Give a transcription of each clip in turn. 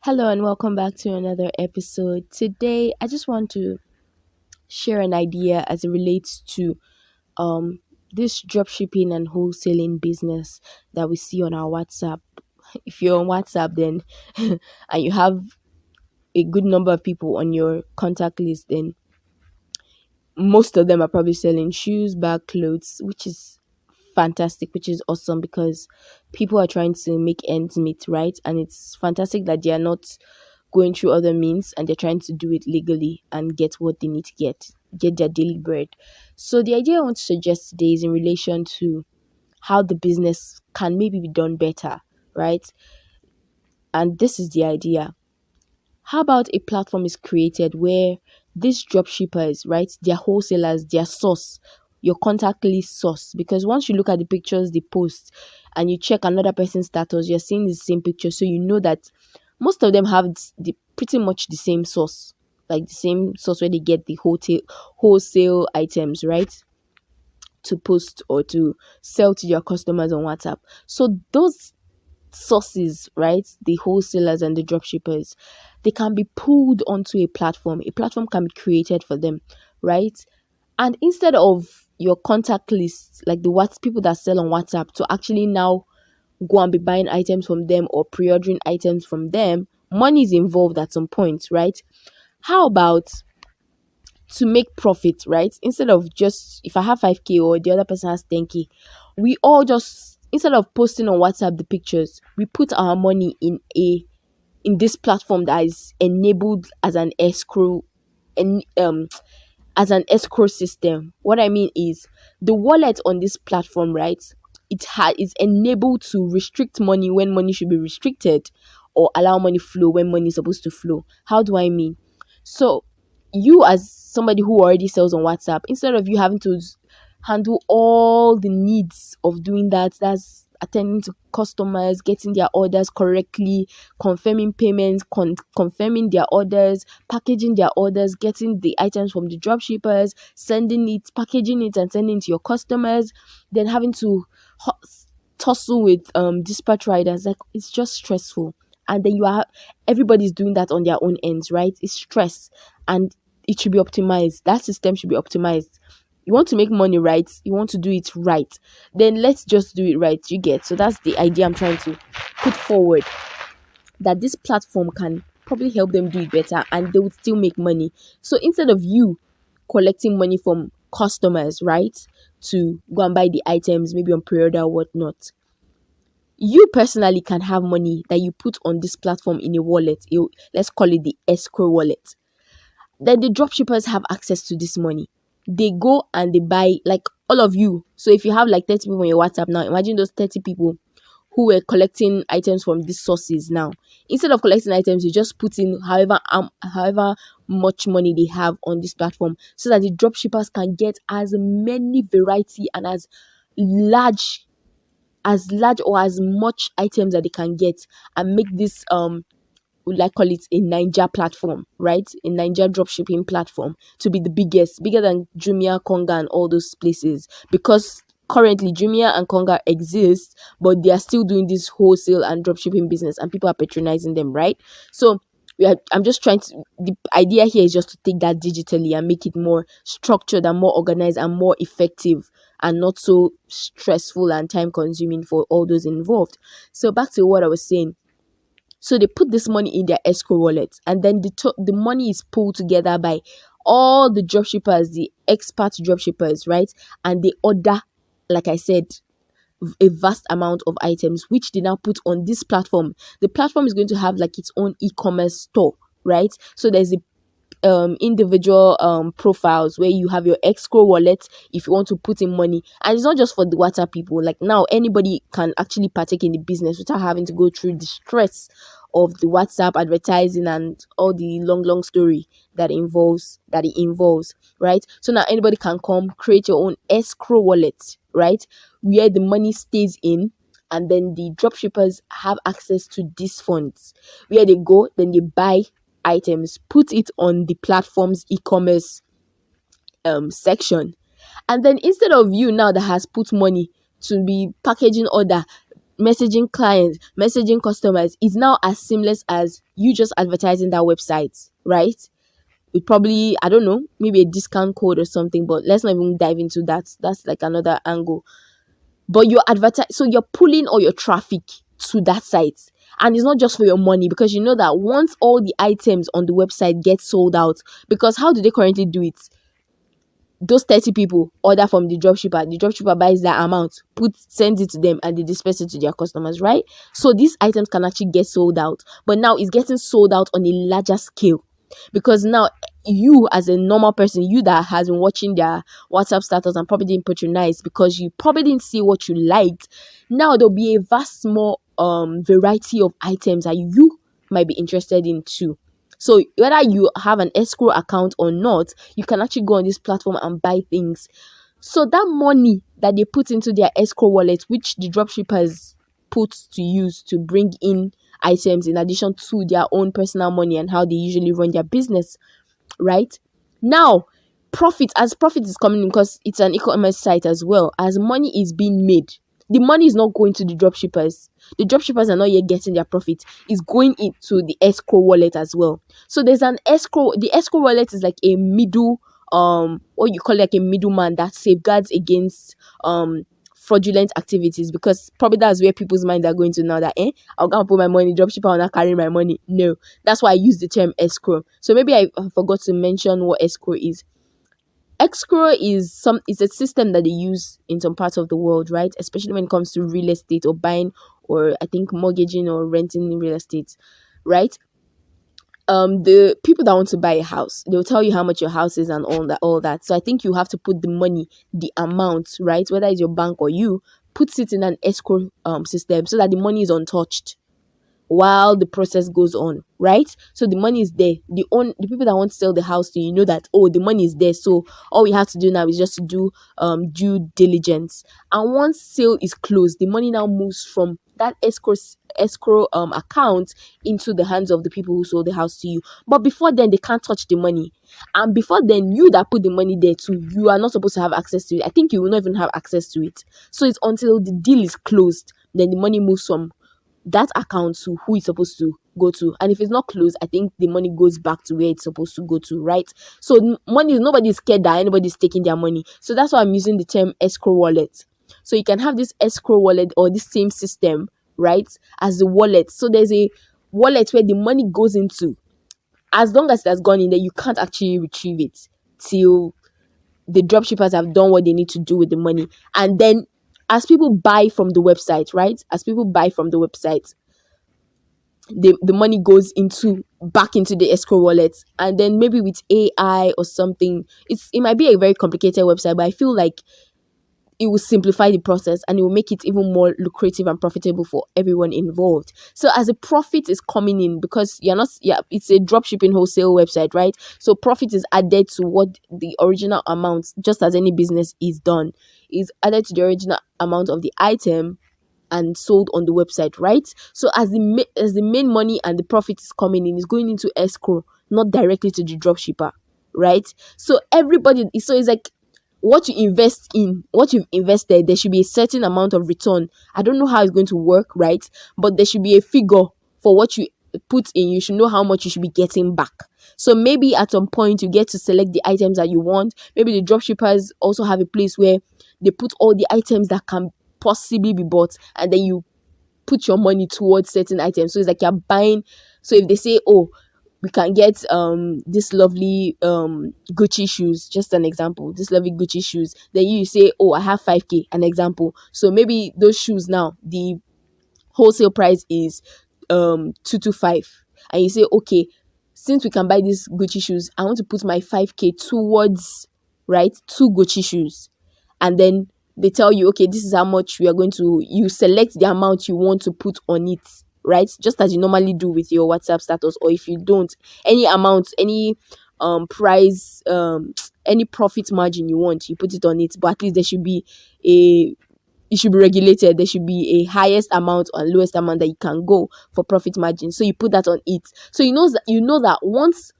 Hello and welcome back to another episode. Today, I just want to share an idea as it relates to um this dropshipping and wholesaling business that we see on our WhatsApp. If you're on WhatsApp, then and you have a good number of people on your contact list, then most of them are probably selling shoes, bag, clothes, which is fantastic, which is awesome because people are trying to make ends meet, right? And it's fantastic that they are not going through other means and they're trying to do it legally and get what they need to get their daily bread. So the idea I want to suggest today is in relation to how the business can maybe be done better, right? And this is the idea. How about a platform is created where these drop shippers, right, their wholesalers, their source, your contact list source, because once you look at the pictures they post and you check another person's status, you're seeing the same picture. So you know that most of them have pretty much the same source, like the same source where they get the wholesale items, right? To post or to sell to your customers on WhatsApp. So those sources, right? The wholesalers and the dropshippers, they can be pulled onto a platform. A platform can be created for them, right? And instead of your contact list, like the what people that sell on WhatsApp, to actually now go and be buying items from them or pre-ordering items from them, money is involved at some point, right? How about to make profit, right? Instead of just if I have 5k or the other person has 10k, we all just instead of posting on WhatsApp the pictures, we put our money in this platform that is enabled as an escrow and as an escrow system. What I mean is the wallet on this platform, right? It's enabled to restrict money when money should be restricted or allow money flow when money is supposed to flow. How do I mean? So you as somebody who already sells on WhatsApp, instead of you having to handle all the needs of doing that, that's attending to customers, getting their orders correctly, confirming payments, confirming their orders, packaging their orders, getting the items from the drop shippers, sending it, packaging it and sending it to your customers, then having to ho- tussle with dispatch riders, like it's just stressful. And then you are everybody's doing that on their own ends, right? It's stress and it should be optimized. That system should be optimized. You want to make money, right? You want to do it right, then let's just do it right. You get? So that's the idea I'm trying to put forward, that this platform can probably help them do it better and they would still make money. So instead of you collecting money from customers, right, to go and buy the items maybe on pre-order or whatnot, you personally can have money that you put on this platform in a wallet. Let's call it the escrow wallet. Then the dropshippers have access to this money. They go and they buy, like all of you. So if you have like 30 people on your WhatsApp now, imagine those 30 people who were collecting items from these sources now. Instead of collecting items, you just put in however much money they have on this platform so that the dropshippers can get as many variety and large large or as much items that they can get and make this would like call it a Niger platform, right? A Niger dropshipping platform to be the biggest, bigger than Jumia, Konga, and all those places. Because currently Jumia and Konga exist, but they are still doing this wholesale and dropshipping business, and people are patronizing them, right? So I'm just trying to. The idea here is just to take that digitally and make it more structured and more organized and more effective and not so stressful and time consuming for all those involved. So back to what I was saying, so they put this money in their escrow wallet, and then the money is pulled together by all the dropshippers, the expert dropshippers, right? And they order, like I said, a vast amount of items, which they now put on this platform. The platform is going to have like its own e-commerce store, right? So there's a individual profiles where you have your escrow wallet if you want to put in money, and it's not just for the WhatsApp people. Like now anybody can actually partake in the business without having to go through the stress of the WhatsApp advertising and all the long story that it involves, right? So now anybody can come create your own escrow wallet, right, where the money stays in, and then the dropshippers have access to these funds where they go, then they buy items, put it on the platform's e-commerce section, and then instead of you now that has put money to be packaging order, messaging clients, messaging customers is now as seamless as you just advertising that website, right? With probably, I don't know, maybe a discount code or something, but let's not even dive into that. That's like another angle. But you're so you're pulling all your traffic to that site. And it's not just for your money, because you know that once all the items on the website get sold out, because how do they currently do it? Those 30 people order from the dropshipper buys that amount, sends it to them, and they disperse it to their customers, right? So these items can actually get sold out, but now it's getting sold out on a larger scale, because now you, as a normal person, you that has been watching their WhatsApp status and probably didn't patronize because you probably didn't see what you liked, now there'll be a vast more variety of items that you might be interested in too. So whether you have an escrow account or not, you can actually go on this platform and buy things. So that money that they put into their escrow wallet, which the dropshippers put to use to bring in items in addition to their own personal money and how they usually run their business, right? Now, profit is coming in, because it's an e-commerce site as well. As money is being made, the money is not going to the dropshippers. The dropshippers are not yet getting their profit. It's going into the escrow wallet as well. So there's an escrow. The escrow wallet is like a middle, what you call like a middleman that safeguards against fraudulent activities, because probably that's where people's minds are going to now, that I'll go and put my money, dropshipper will not carry my money. No, that's why I use the term escrow. So maybe I forgot to mention what escrow is. Escrow is it's a system that they use in some parts of the world, right? Especially when it comes to real estate or buying, or I think mortgaging or renting real estate, right? The people that want to buy a house, they'll tell you how much your house is and all that. So I think you have to put the money, the amount, right? Whether it's your bank or you, puts it in an escrow system so that the money is untouched while the process goes on, right? So the money is there. The people that want to sell the house to you know that, oh, the money is there. So all we have to do now is just to do due diligence. And once sale is closed, the money now moves from that escrow account into the hands of the people who sold the house to you. But before then, they can't touch the money. And before then, you that put the money there too, you are not supposed to have access to it. I think you will not even have access to it. So it's until the deal is closed, then the money moves from that account to who it's supposed to go to. And if it's not closed, I think the money goes back to where it's supposed to go to, right? So nobody's scared that anybody's taking their money. So that's why I'm using the term escrow wallet. So you can have this escrow wallet or this same system, right, as the wallet. So there's a wallet where the money goes into. As long as it has gone in there, you can't actually retrieve it till the dropshippers have done what they need to do with the money. And then as people buy from the website, right? As people buy from the website, the money goes back into the escrow wallet. And then maybe with AI or something, it might be a very complicated website, but I feel like it will simplify the process and it will make it even more lucrative and profitable for everyone involved. So as a profit is coming in, because it's a dropshipping wholesale website, right? So profit is added to what the original amount, just as any business is done, is added to the original amount of the item and sold on the website, right? So as the main money and the profit is coming in, is going into escrow, not directly to the dropshipper, right? So it's like what you invest in, what you've invested, there should be a certain amount of return. I don't know how it's going to work, right? But there should be a figure for what you put in. You should know how much you should be getting back. So maybe at some point you get to select the items that you want. Maybe the dropshippers also have a place where they put all the items that can possibly be bought, and then you put your money towards certain items. So it's like you're buying. So if they say, oh, we can get this lovely Gucci shoes, just an example, this lovely Gucci shoes, then you say, oh, I have 5k, an example. So maybe those shoes now, the wholesale price is 225, and you say, okay, since we can buy these Gucci shoes, I want to put my 5k towards, right, 2 Gucci shoes. And then they tell you, okay, this is how much we are going to, you select the amount you want to put on it, right? Just as you normally do with your WhatsApp status. Or if you don't, any amount, any price, any profit margin you want, you put it on it. But at least it should be regulated. There should be a highest amount or lowest amount that you can go for profit margin. So you put that on it. So you know that once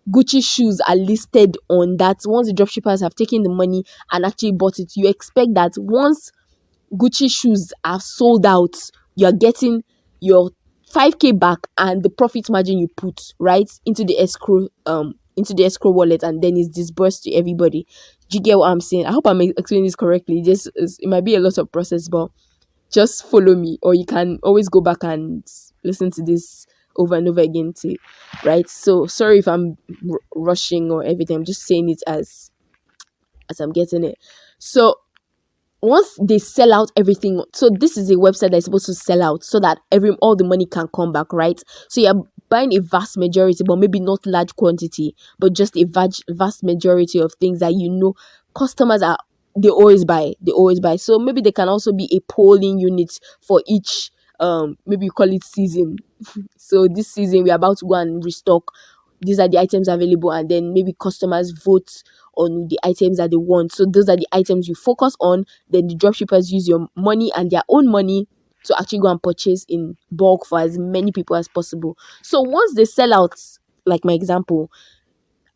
Gucci shoes are listed on that, once the dropshippers have taken the money and actually bought it, you expect that once Gucci shoes are sold out, you're getting your 5k back and the profit margin you put right into the escrow wallet, and then it's disbursed to everybody. Do you get what I'm saying? I hope I'm explaining this correctly. It might be a lot of process, but just follow me, or you can always go back and listen to this over and over again too, right? So sorry if I'm rushing or everything. I'm just saying it as I'm getting it. So once they sell out everything, so this is a website that's supposed to sell out so that all the money can come back, right? So you're buying a vast majority, but maybe not large quantity, but just a vast majority of things that customers are they always buy. So maybe there can also be a polling unit for each, maybe you call it season. So this season we're about to go and restock, these are the items available, and then maybe customers vote on the items that they want. So those are the items you focus on. Then the dropshippers use your money and their own money to actually go and purchase in bulk for as many people as possible. So once they sell out, like my example,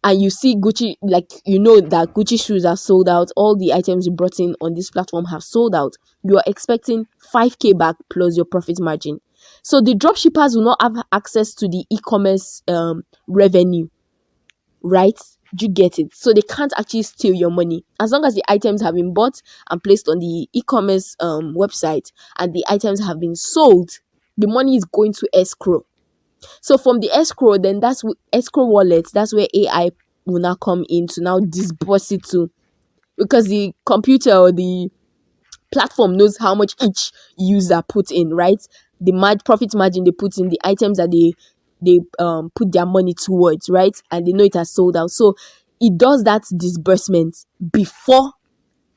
and you see Gucci, like that Gucci shoes are sold out, all the items you brought in on this platform have sold out, you are expecting 5k back plus your profit margin. So the dropshippers will not have access to the e-commerce revenue, right? Do you get it? So they can't actually steal your money as long as the items have been bought and placed on the e-commerce website, and the items have been sold. The money is going to escrow. So from the escrow, then escrow wallet. That's where AI will now come in to now disburse it to, because the computer or the platform knows how much each user put in, right? The profit margin they put in, the items that they put their money towards, right? And they know it has sold out. So it does that disbursement before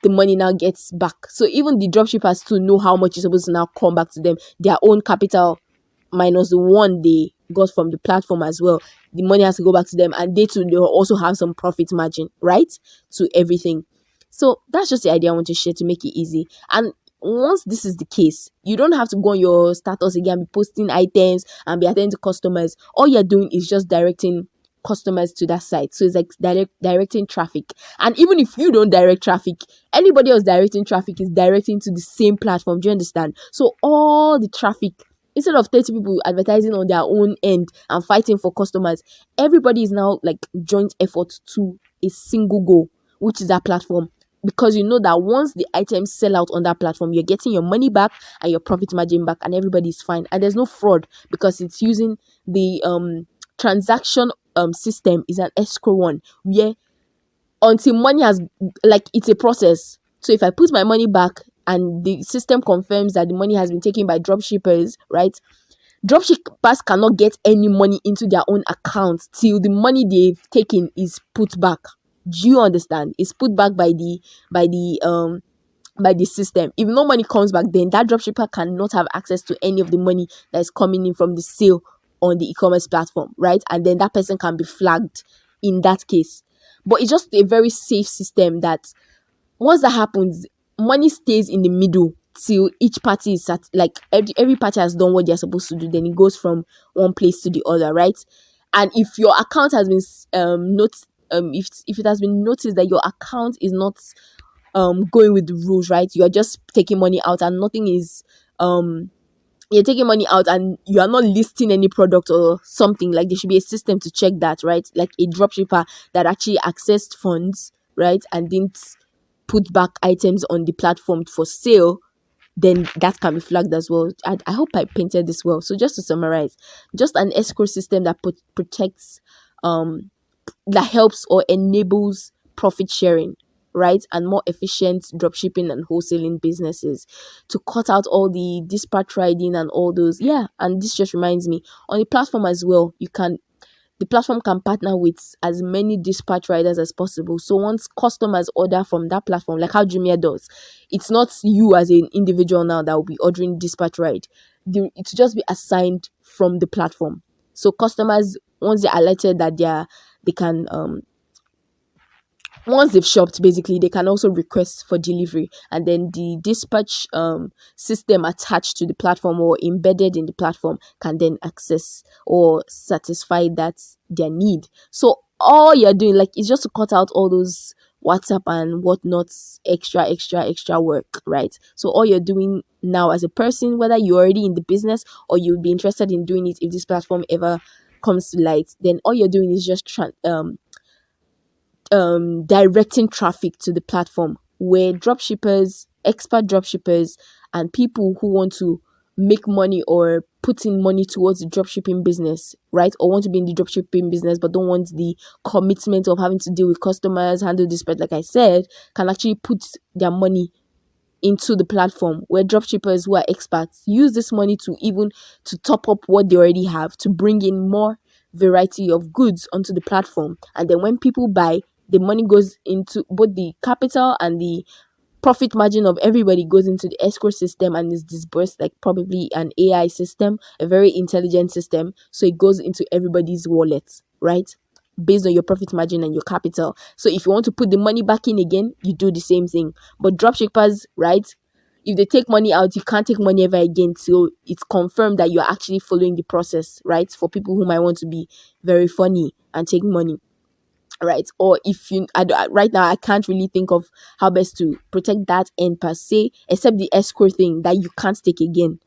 the money now gets back. So even the dropshippers to know how much is supposed to now come back to them, their own capital minus the one they got from the platform as well. The money has to go back to them, and they too, they'll also have some profit margin, right? To everything. So that's just the idea I want to share to make it easy. And once this is the case, you don't have to go on your status again, be posting items and be attending to customers. All you're doing is just directing customers to that site. So it's like directing traffic. And even if you don't direct traffic, anybody else directing traffic is directing to the same platform. Do you understand? So all the traffic, instead of 30 people advertising on their own end and fighting for customers, everybody is now like joint effort to a single goal, which is that platform. Because you know that once the items sell out on that platform, you're getting your money back and your profit margin back, and everybody's fine. And there's no fraud because it's using the transaction system is an escrow one, where until money has, like, it's a process. So if I put my money back and the system confirms that the money has been taken by dropshippers, right? Dropshippers cannot get any money into their own account till the money they've taken is put back. Do you understand? It's put back by the system. If no money comes back, then that dropshipper cannot have access to any of the money that is coming in from the sale on the e-commerce platform, right? And then that person can be flagged in that case. But it's just a very safe system that once that happens, money stays in the middle till each party is like every party has done what they're supposed to do. Then it goes from one place to the other, right? And if your account has been if it has been noticed that your account is not going with the rules, right? You are just taking money out and nothing is you're taking money out and you are not listing any product or something, like there should be a system to check that, right? Like a dropshipper that actually accessed funds, right, and didn't put back items on the platform for sale, then that can be flagged as well. I hope I painted this well. So just to summarize, just an escrow system that protects that helps or enables profit sharing, right, and more efficient dropshipping and wholesaling businesses, to cut out all the dispatch riding and all those. Yeah, and this just reminds me, on the platform as well, the platform can partner with as many dispatch riders as possible. So once customers order from that platform, like how Jumia does, it's not you as an individual now that will be ordering dispatch ride. It's just be assigned from the platform. So customers, once they're alerted that they can once they've shopped, basically they can also request for delivery, and then the dispatch system attached to the platform or embedded in the platform can then access or satisfy that their need. So all you're doing, like, is just to cut out all those WhatsApp and whatnot, extra work, right? So all you're doing now as a person, whether you're already in the business or you'll be interested in doing it if this platform ever comes to light, then all you're doing is just directing traffic to the platform where dropshippers, expert dropshippers, and people who want to make money or put in money towards the dropshipping business, right? Or want to be in the dropshipping business but don't want the commitment of having to deal with customers, handle this, but like I said, can actually put their money into the platform where dropshippers who are experts use this money to even to top up what they already have to bring in more variety of goods onto the platform. And then when people buy, the money goes into both the capital and the profit margin of everybody goes into the escrow system and is disbursed like probably an AI system, a very intelligent system. So it goes into everybody's wallets, right? Based on your profit margin and your capital. So if you want to put the money back in again, you do the same thing. But dropshippers, right? If they take money out, you can't take money ever again. So it's confirmed that you're actually following the process, right? For people who might want to be very funny and take money, right? Or if you right now I can't really think of how best to protect that end per se, except the escrow thing that you can't take again.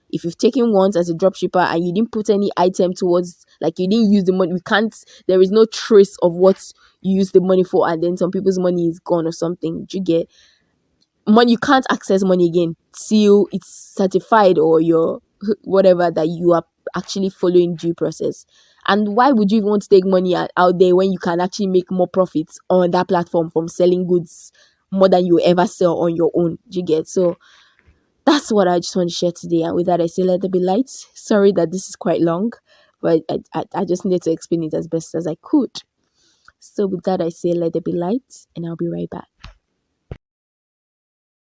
If you've taken once as a dropshipper and you didn't put any item towards, like you didn't use the money, we can't, there is no trace of what you used the money for, and then some people's money is gone or something. Do you get money? You can't access money again till it's certified or your whatever that you are actually following due process. And why would you even want to take money out there when you can actually make more profits on that platform from selling goods more than you ever sell on your own? Do you get? So that's what I just want to share today. And with that, I say let there be light. Sorry that this is quite long, but I just needed to explain it as best as I could. So with that, I say let there be light, and I'll be right back.